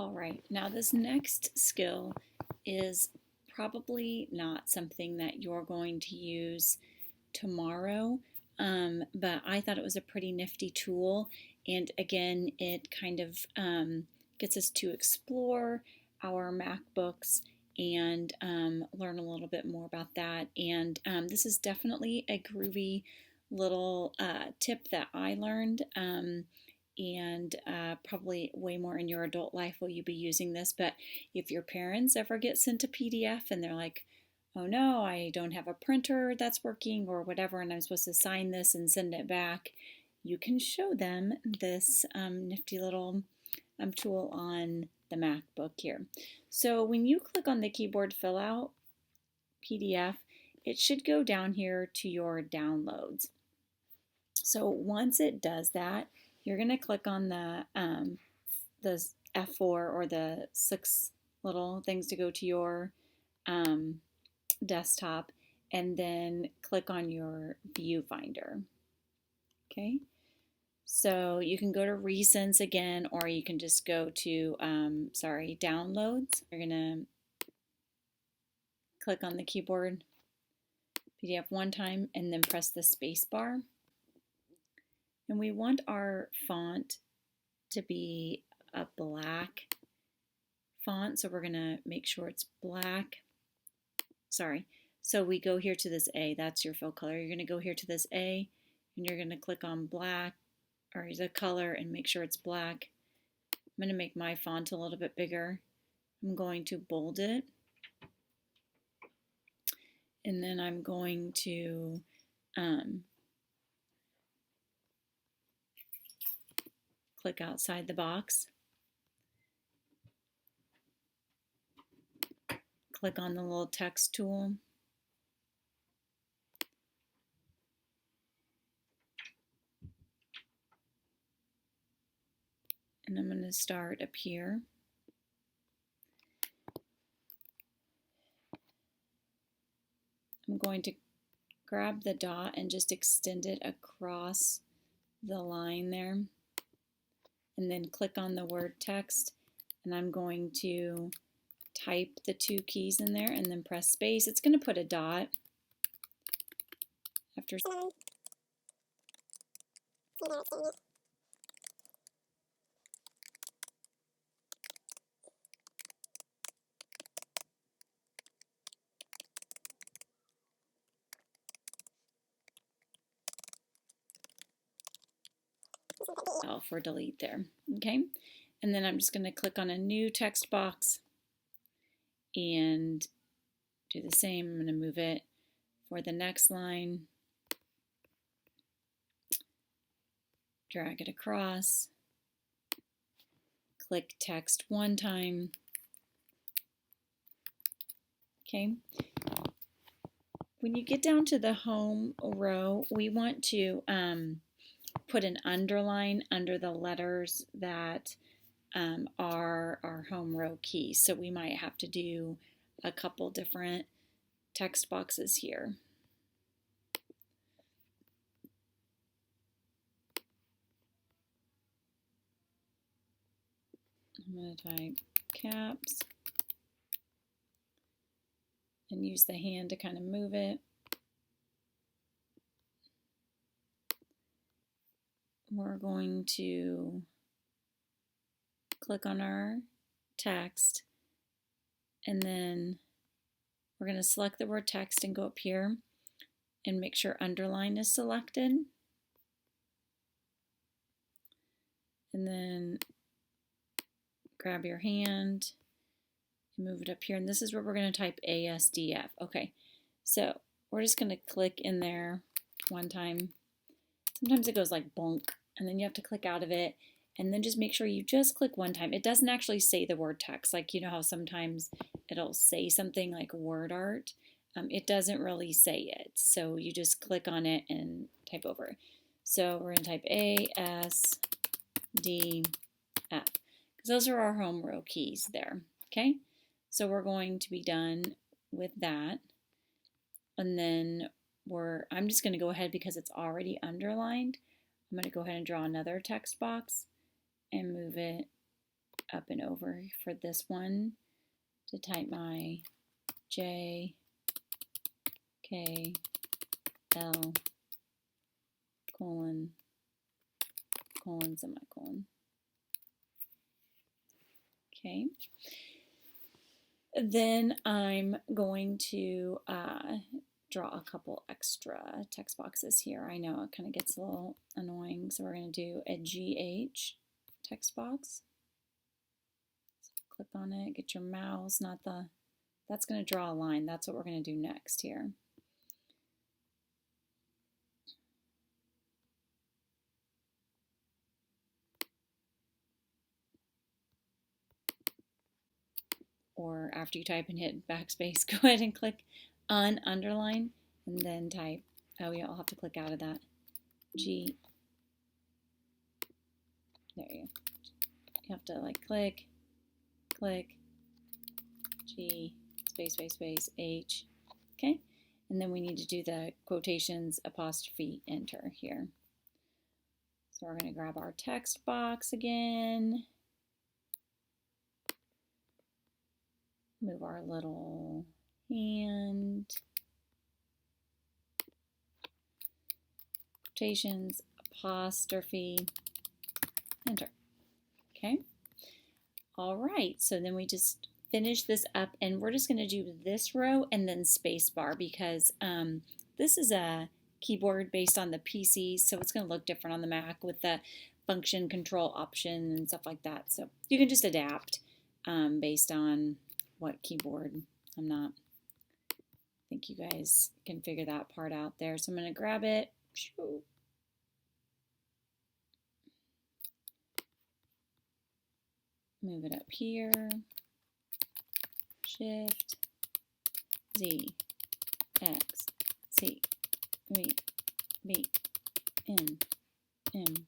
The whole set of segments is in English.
All right, now this next skill is probably not something that you're going to use tomorrow, but I thought it was a pretty nifty tool. And again, it kind of gets us to explore our MacBooks and learn a little bit more about that. And this is definitely a groovy little tip that I learned. And probably way more in your adult life will you be using this. But if your parents ever get sent a PDF and they're like, oh no, I don't have a printer that's working or whatever, and I'm supposed to sign this and send it back, you can show them this nifty little tool on the MacBook here. So when you click on the keyboard fill out PDF, it should go down here to your downloads. So once it does that, you're going to click on the F4 or the 6 little things to go to your desktop, and then click on your viewfinder. Okay, so you can go to recents again, or you can just go to downloads. You're gonna click on the keyboard PDF one time and then press the space bar. And we want our font to be a black font, so we're gonna make sure it's black. So we go here to this A, that's your fill color. You're going to go here to this A and you're going to click on black or the color and make sure it's black. I'm going to make my font a little bit bigger. I'm going to bold it. And then I'm going to click outside the box. Click on the little text tool. And I'm going to start up here. I'm going to grab the dot and just extend it across the line there. And then click on the word text. And I'm going to type the 2 keys in there and then press space. It's going to put a dot after. For delete there. Okay, and then I'm just going to click on a new text box and do the same. I'm going to move it for the next line, drag it across, click text one time. Okay, when you get down to the home row, we want to put an underline under the letters that are our home row keys. So we might have to do a couple different text boxes here. I'm going to type caps and use the hand to kind of move it. We're going to click on our text and then we're going to select the word text and go up here and make sure underline is selected. And then grab your hand and move it up here. And this is where we're going to type ASDF. Okay, so we're just going to click in there one time. Sometimes it goes like bonk, and then you have to click out of it. And then just make sure you just click one time. It doesn't actually say the word text. Like, you know how sometimes it'll say something like word art. It doesn't really say it. So you just click on it and type over. So we're going to type ASDF because those are our home row keys there. Okay, so we're going to be done with that. And then I'm just going to go ahead because it's already underlined. I'm going to go ahead and draw another text box and move it up and over for this one to type my J, K, L, colon, colon, semicolon. Okay. Then I'm going to draw a couple extra text boxes here. I know it kind of gets a little annoying, so we're going to do a GH text box. So click on it, get your mouse, that's going to draw a line. That's what we're going to do next here. Or after you type and hit backspace, go ahead and click underline and then type. Oh, you'll have to click out of that. G. There you go. You have to like click, G, space, space, space, H. Okay. And then we need to do the quotations, apostrophe, enter here. So we're going to grab our text box again. Move our little hand. Quotations, apostrophe, enter. Okay. All right. So then we just finish this up, and we're just going to do this row and then space bar because this is a keyboard based on the PC, so it's going to look different on the Mac with the function control option and stuff like that. So you can just adapt based on what keyboard. I think you guys can figure that part out there. So I'm going to grab it. Move it up here. Shift Z X C V B N M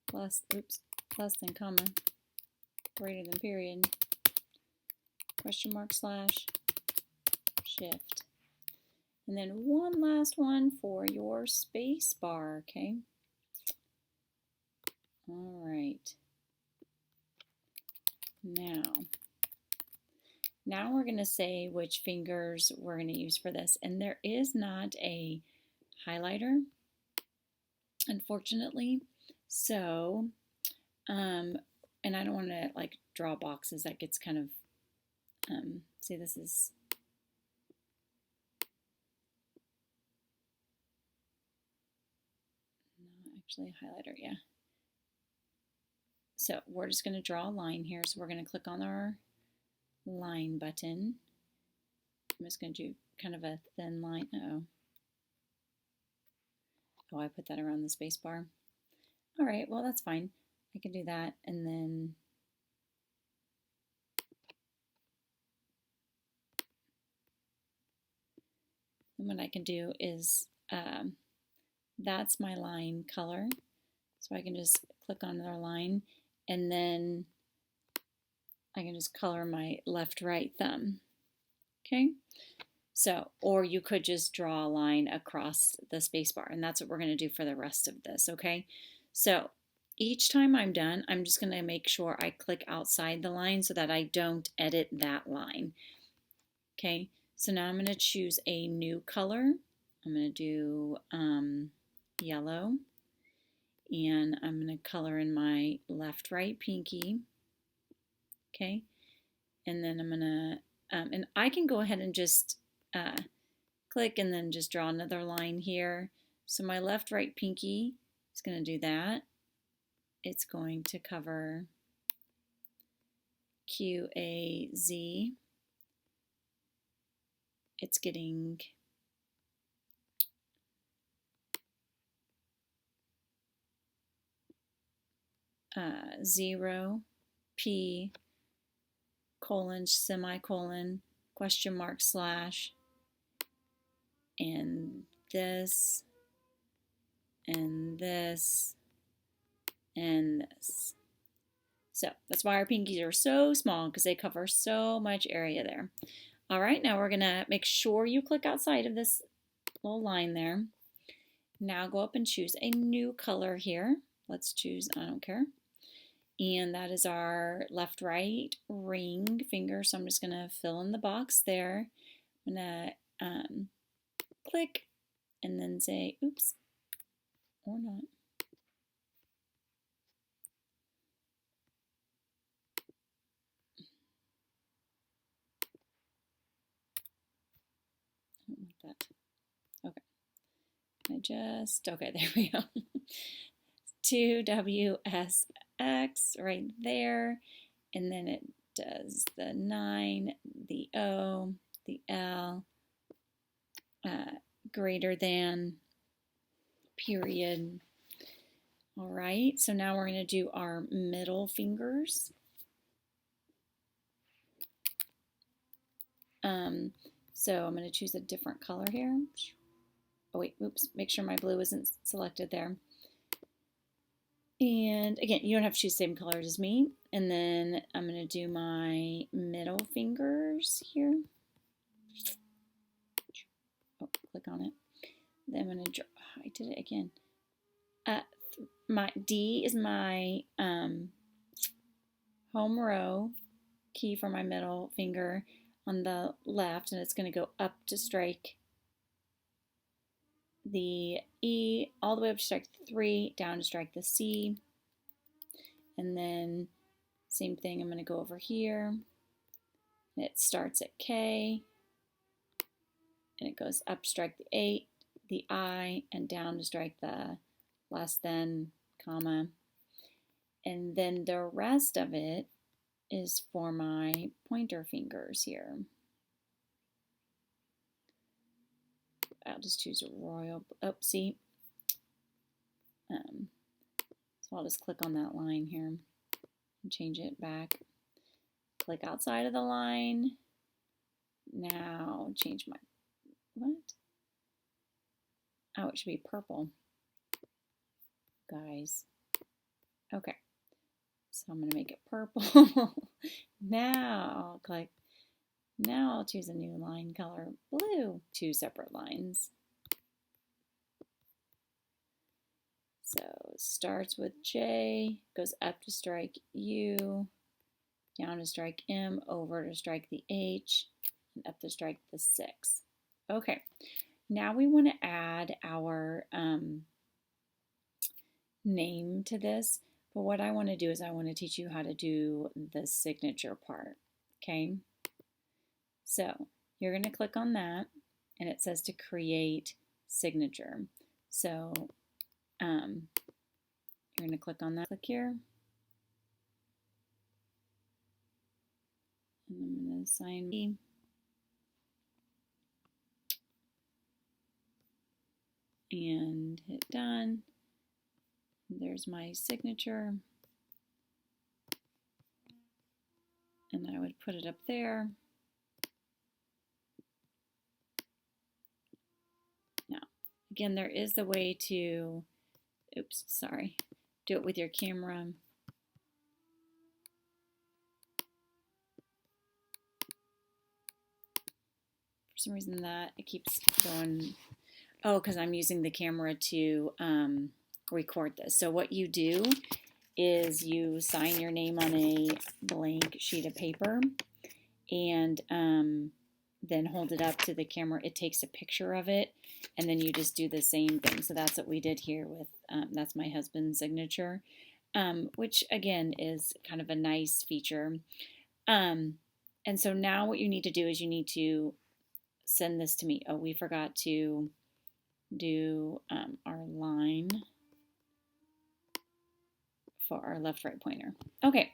plus then comma greater than period question mark slash shift, and then one last one for your space bar. Okay. All right. Now we're going to say which fingers we're going to use for this, and there is not a highlighter, unfortunately. So, and I don't want to like draw boxes. That gets kind of, see, this is not actually a highlighter, yeah. So we're just going to draw a line here. So we're going to click on our line button. I'm just going to do kind of a thin line. Oh, I put that around the space bar. All right, well, that's fine. I can do that. And then what I can do is that's my line color. So I can just click on another line, and then I can just color my left-right thumb. Okay, so, or you could just draw a line across the spacebar, and that's what we're going to do for the rest of this. Okay, so each time I'm done, I'm just going to make sure I click outside the line so that I don't edit that line. Okay, so now I'm going to choose a new color. I'm going to do yellow, and I'm going to color in my left-right pinky. Okay, and then I'm going to, and I can go ahead and just click and then just draw another line here. So my left-right pinky is going to do that. It's going to cover QAZ. It's getting zero, P, colon, semicolon, question mark, slash, and this, and this, and this. So that's why our pinkies are so small, because they cover so much area there. All right, now we're going to make sure you click outside of this little line there. Now go up and choose a new color here. Let's choose, I don't care. And that is our left right ring finger. So I'm just going to fill in the box there. I'm going to click and then say, oops, or not. I don't want that. Okay. Okay, there we go. 2WSX right there. And then it does the 9, the O, the L, greater than, period. All right, so now we're going to do our middle fingers. So I'm going to choose a different color here. Oh wait, oops, make sure my blue isn't selected there. And again, you don't have to choose the same colors as me. And then I'm going to do my middle fingers here. Oh, click on it. Then I'm going to draw, I did it again. My D is my home row key for my middle finger on the left, and it's going to go up to strike the E, all the way up to strike the 3, down to strike the C. And then same thing, I'm going to go over here. It starts at K, and it goes up to strike the 8, the I, and down to strike the less than, comma. And then the rest of it is for my pointer fingers here. I'll just choose a royal, oh, see? So I'll just click on that line here and change it back. Click outside of the line. Now change my, what? Oh, it should be purple, guys. Okay, so I'm gonna make it purple. Now I'll click, now I'll choose a new line color, blue, 2 separate lines. So it starts with J, goes up to strike U, down to strike M, over to strike the H, and up to strike the 6. Okay, now we want to add our name to this, but what I want to do is I want to teach you how to do the signature part, okay? So you're going to click on that, and it says to create signature. So you're going to click on that, click here, and I'm going to assign me. And hit done. There's my signature. And I would put it up there. Now, again, there is the way to, oops, sorry, do it with your camera. For some reason that it keeps going, oh, because I'm using the camera to record this. So what you do is you sign your name on a blank sheet of paper and then hold it up to the camera. It takes a picture of it, and then you just do the same thing. So that's what we did here with, that's my husband's signature, which again is kind of a nice feature. And so now what you need to do is you need to send this to me. Oh, we forgot to do our line for our left-right pointer. Okay,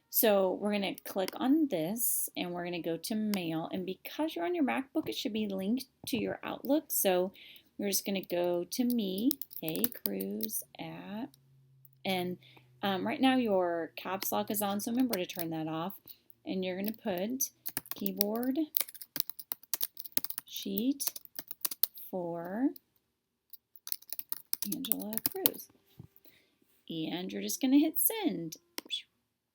so we're going to click on this and we're going to go to Mail. And because you're on your MacBook, it should be linked to your Outlook. So we're just going to go to me, Hey Cruz at, and right now your caps lock is on, so remember to turn that off. And you're going to put keyboard sheet for Angela Cruz. And you're just going to hit send.